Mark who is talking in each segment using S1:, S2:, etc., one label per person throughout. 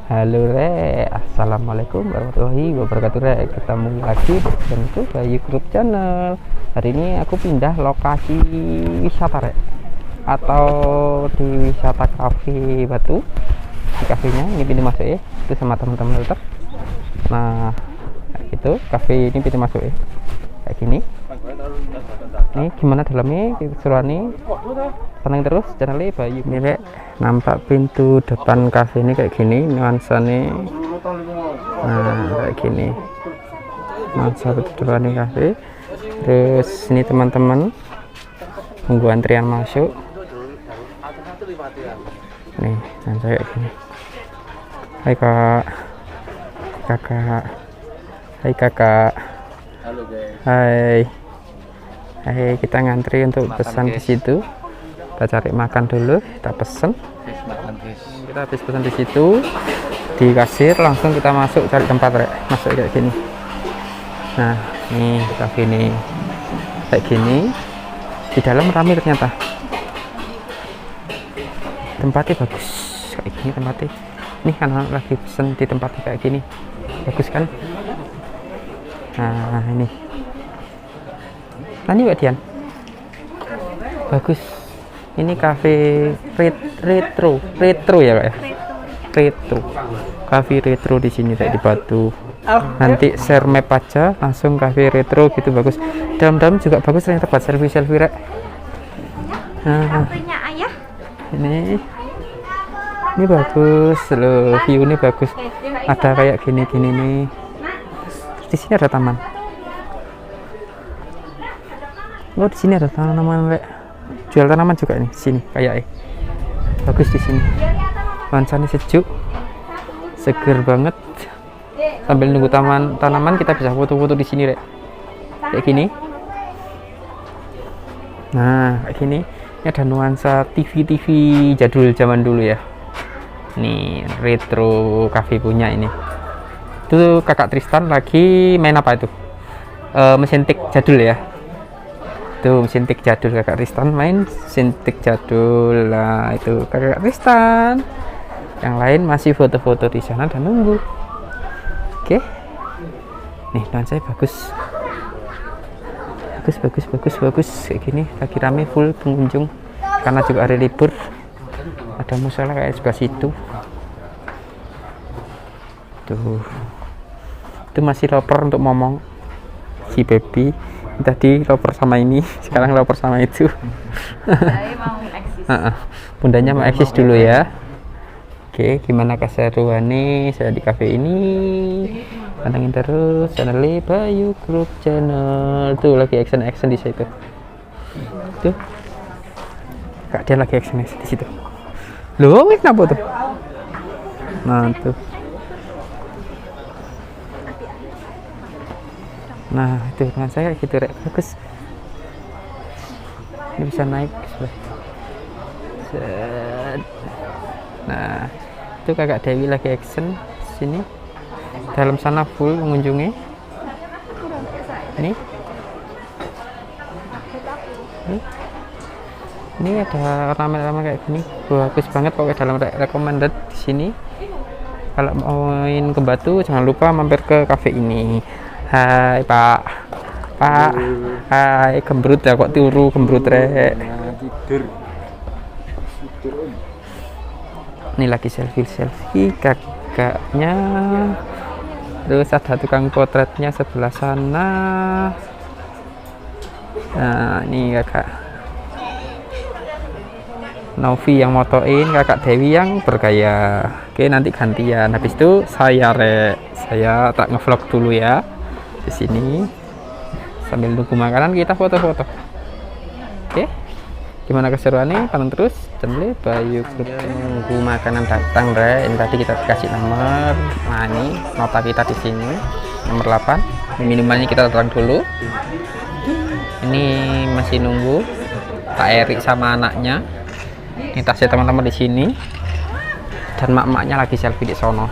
S1: Halo Re, Assalamualaikum warahmatullahi wabarakatuh Re. Ketemu lagi dan itu Bayu Group Channel. Hari ini aku pindah lokasi wisata Re, atau di wisata cafe Batu. Di kafenya ini pintu masuk ya, itu sama teman-teman Luther. Nah itu cafe ini pintu masuk ya, kayak gini. Ini gimana dalamnya keseruannya, tenang terus channelnya Bayu. Ini Rek, nampak pintu depan cafe ini kayak gini nuansanya. Nah kayak gini nuansa depan cafe. Terus ini teman-teman tunggu antrian masuk nih, nuansa kayak gini. Hai kak, kakak, hai kakak,
S2: Halo guys.
S1: hai. Hai, kita ngantri untuk pesan di situ. Kita cari makan dulu, kita pesen. Kita habis pesan di situ, di kasir langsung kita masuk cari tempat Rek. Masuk kayak gini. Nah, nih cafe ini kayak gini. Di dalam ramai ternyata. Tempatnya bagus, kayak gini tempatnya. Nih anak-anak lagi pesen di tempatnya kayak gini. Bagus kan? Nah, ini. Tadi Mbak Dian, bagus. Ini cafe retro ya Kak ya, retro cafe retro di sini kayak di Batu. Nanti share map aja langsung cafe retro gitu, bagus. Dalam-dalam juga bagus ternyata buat selfie Rek. Nah,
S3: Ayah.
S1: ini bagus loh, view ini bagus. Ada kayak gini-gini nih. Di sini ada taman. Oh, di sini ada tanaman Rek. Jual tanaman juga nih sini kayak bagus di sini. Nuansanya sejuk, seger banget. Sambil nunggu tanaman kita bisa foto-foto di sini Rek. Kayak gini. Nah, kayak gini. Ini ada nuansa TV jadul zaman dulu ya. Nih, retro cafe punya ini. Itu kakak Tristan lagi main apa itu? Mesin tik jadul ya. Tuh mesin tik jadul kakak Tristan main mesin tik jadul. Lah itu kakak Tristan. Yang lain masih foto-foto di sana dan nunggu. Oke. Nih nuansanya bagus. Bagus kayak gini. Lagi rame full pengunjung karena juga hari libur. Ada musola kayak sebelah situ. Tuh. Itu masih loper untuk momong si baby. Tadi loper sama ini, sekarang loper sama itu.
S3: Saya mau eksis.
S1: Bundanya mau eksis dulu ya. Oke, gimana keseruannya saya di cafe ini? Pantengin terus channel Bayu Group Channel. Tuh lagi action di situ. Tuh, Kak dia lagi action di situ. Loh, ini kenapa tuh? Nah tuh. Nah itu dengan saya gitu Rek, bagus. Ini bisa naik sebelah. Nah itu kakak Dewi lagi action sini. Dalam sana full mengunjungi. Ini ada ornamen kayak gini, bagus banget pokoknya. Dalam recommended di sini. Kalau mau main ke Batu jangan lupa mampir ke cafe ini. Hai Pak, hai gembrut ya, kok turu gembrut Rek. Ini lagi selfie kakaknya. Terus ada tukang potretnya sebelah sana. Nah ini kakak Novi yang motoin, kakak Dewi yang bergaya. Oke nanti gantian. Habis itu saya Rek, saya tak ngevlog dulu ya di sini sambil nunggu makanan kita foto-foto. Oke, gimana keseruannya? Panteng terus channel Bayu Group. Nunggu makanan datang Rek. Ini tadi kita kasih nomor. Nah ini nota kita di sini nomor 8. Ini minumannya kita terang dulu. Ini masih nunggu Pak Erik sama anaknya. Ini tasnya teman-teman di sini dan mak-maknya lagi selfie di sono.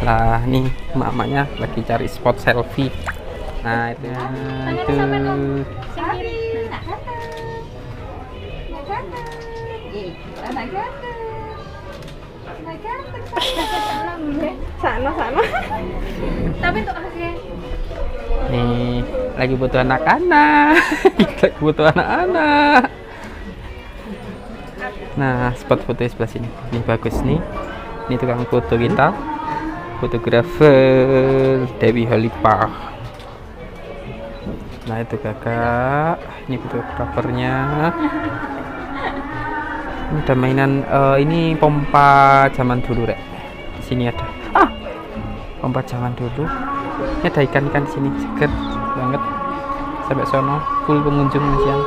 S1: Lah nih mak-maknya lagi cari spot selfie. Nah itu
S3: Sana. Tapi untuk akhirnya
S1: Nih, lagi butuh anak-anak. Lagi butuh anak-anak. Nah, spot foto sebelah sini. Ini bagus nih. Ini tukang foto kita. Fotografer Dewi Halipah. Nah, itu kakak. Ini fotografernya. Ini ada mainan ini pompa zaman dulu, Rek. Di sini ada. Pompa zaman dulu. Ini ada ikan-ikan di sini, seger banget. Sampai sono full pengunjung siang.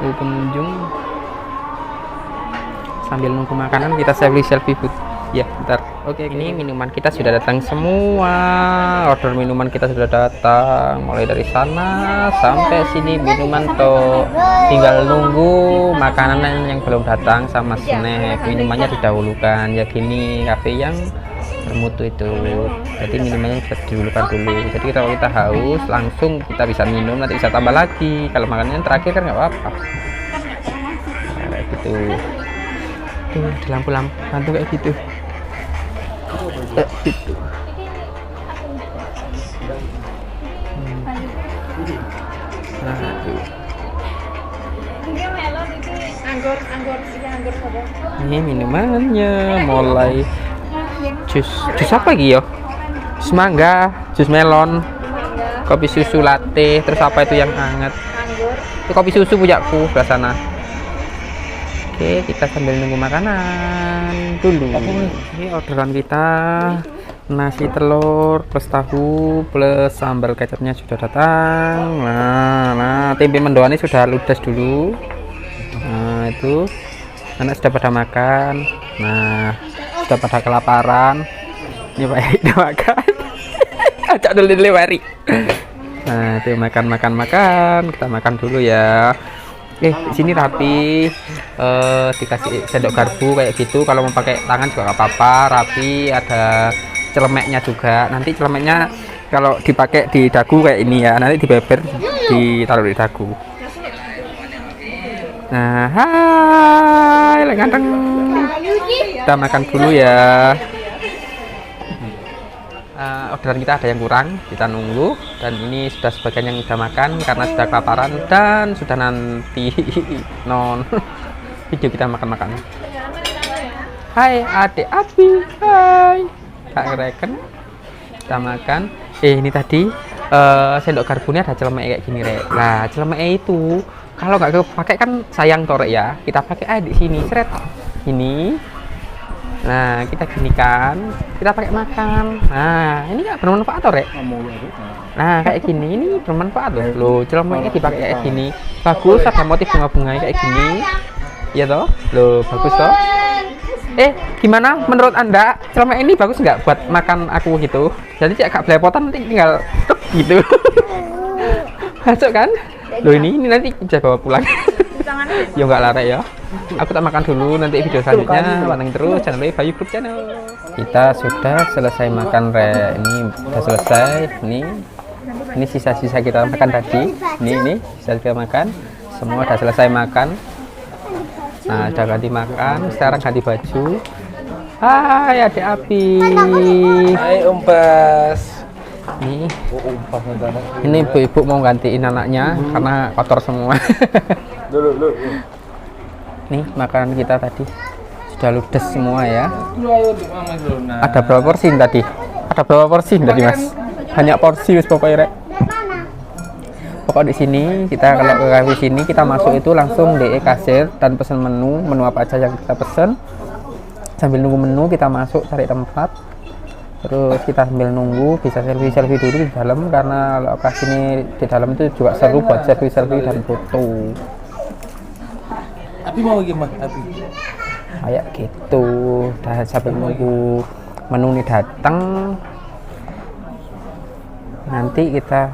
S1: Full pengunjung. Sambil nunggu makanan kita selfie food. Ya, bentar. Oke, ini minuman kita sudah datang semua. Order minuman kita sudah datang. Mulai dari sana sampai sini minuman tuh. Tinggal nunggu makanan yang belum datang sama snack. Minumannya didahulukan. Ya gini, kafe yang bermutu itu. Jadi minumannya bisa didahulukan dulu. Jadi kalau kita haus, langsung kita bisa minum. Nanti bisa tambah lagi. Kalau makanannya terakhir kan nggak apa-apa. Kayak gitu. Tuh, di lampu-lampu bantu kayak gitu. Gitu. Nah, tuh. Ini minumannya mulai jus apa lagi ya? Jus mangga, jus melon, kopi susu latte, terus apa itu yang hangat? Itu kopi susu pujaku sebelah sana. Oke, kita sambil nunggu makanan dulu. Ini orderan kita, nasi telur plus tahu plus sambal kecapnya sudah datang. Nah, tempe mendoan ini sudah ludes dulu. Nah, itu anak sudah pada makan. Nah, sudah pada kelaparan. Ini Pak Eri udah makan. Ajak dulu Weri. Nah, itu makan. Kita makan dulu ya. Di sini rapi, dikasih sendok garpu kayak gitu. Kalau mau pakai tangan juga nggak apa-apa, rapi. Ada celemeknya juga. Nanti celemeknya kalau dipakai di dagu kayak ini ya, nanti dibeber, ditaruh di dagu. Nah, hai, ganteng. Kita makan dulu ya. Orderan kita ada yang kurang, kita nunggu. Dan ini sudah sebagian yang sudah makan karena sudah kelaparan dan sudah nanti non video kita makan-makan. Hai adik Abi, hai Kak Reken. Kita makan. Ini tadi sendok garpunya ada celemek kayak gini, Rek. Nah, celemek itu kalau nggak pakai kan sayang torek ya. Kita pakai aja di sini, seret. Ini. Nah, kita gini kan, kita pakai makan. Nah, ini nggak bermanfaat toh, Rek? Nah, kayak gini, ini bermanfaat loh. Celemeknya dipakai kayak gini. Bagus, ada motif bunga-bunga kayak gini. Iya toh? Loh, bagus toh? Gimana menurut Anda? Celemek ini bagus nggak buat makan aku gitu? Jadi agak belepotan nanti tinggal gitu. Masuk kan? Loh, ini nanti bisa bawa pulang. Ya nggak larang ya. Aku tak makan dulu, nanti video selanjutnya pantengin terus channel Bayu Group Channel. Kita sudah selesai makan, Re. Ini sudah selesai. Ini sisa-sisa kita makan tadi. Ini sisa kita makan. Semua sudah selesai makan. Nah, sudah ganti makan. Sekarang ganti baju. Hai adik Api.
S2: Hai Om Bas.
S1: Ini ibu-ibu mau gantiin anaknya karena kotor semua. Nih makanan kita tadi sudah ludes semua ya. Ada berapa porsi tadi? Ada berapa porsi tadi, Mas? Banyak porsi wis pokoknya, Rek. Pokok di sini kita kalau ke kafe sini kita masuk itu langsung DE kasir dan pesan menu apa aja yang kita pesan. Sambil nunggu menu kita masuk cari tempat. Terus kita sambil nunggu bisa selfie dulu di dalam karena lokasi ini di dalam itu juga seru buat selfie dan foto.
S2: Abi mau gimana? Abi
S1: kayak gitu. Dah sambil nunggu menu ini datang. Nanti kita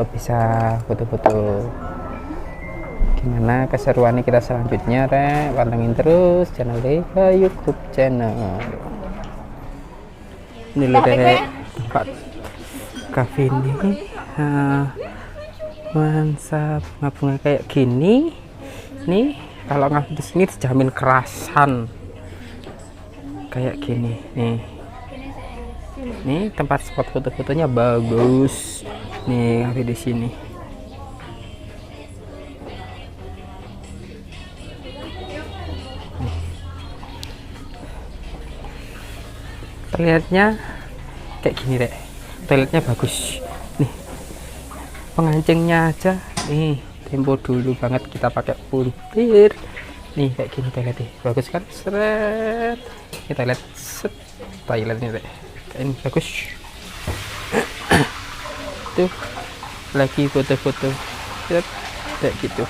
S1: bisa foto-foto. Gimana keseruannya kita selanjutnya, Rek? Pantengin terus channel Bayu Group Channel. Ini loh, Rek, tempat kafe ini. Mantap, bunga kayak gini. Nih, kalau ngambil di sini dijamin kerasan. kayak gini nih. Nih tempat spot foto-fotonya bagus. Nih kafe di sini. Toiletnya kayak gini deh. Toiletnya bagus. Nih pengancingnya aja. Nih tempo dulu banget kita pakai puntir. Nih kayak gini toiletnya bagus kan, seret. Ini toilet set, toiletnya deh ini bagus. Tuh lagi foto-foto set kayak gitu.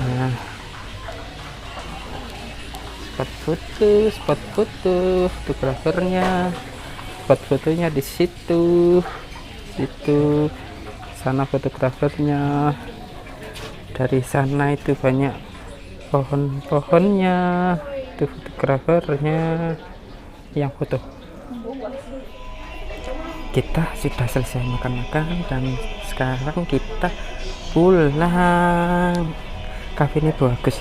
S1: Nah, spot foto fotografernya, spot fotonya di situ sana fotografernya. Dari sana itu banyak pohon-pohonnya, itu fotografernya yang foto. Kita sudah selesai makan-makan dan sekarang kita pulang. Kafe ini bagus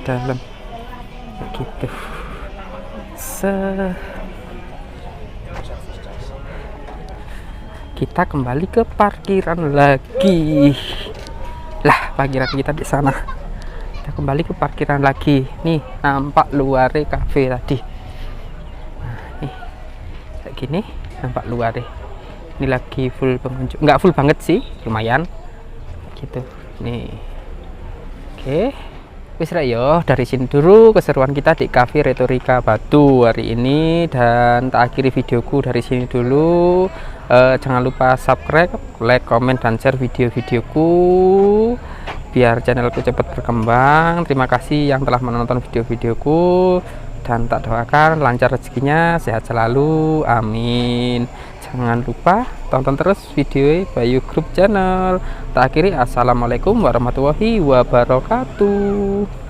S1: dalam gitu. Kita kembali ke parkiran lagi. Lah, parkiran kita di sana. Kita kembali ke parkiran lagi. Nih, nampak luare kafe tadi. Nah, nih. Kayak gini, nampak luare. Ini lagi full pengunjung. Enggak full banget sih, lumayan. Gitu. Nih. Oke. Wis yo, dari sini dulu keseruan kita di Cafe Retorika Batu hari ini, dan tak akhiri videoku dari sini dulu. Jangan lupa subscribe, like, comment, dan share video-videoku biar channelku cepat berkembang. Terima kasih yang telah menonton video-videoku, dan tak doakan lancar rezekinya, sehat selalu, amin. Jangan lupa tonton terus video Bayu Group Channel. Tak akhiri, assalamualaikum warahmatullahi wabarakatuh.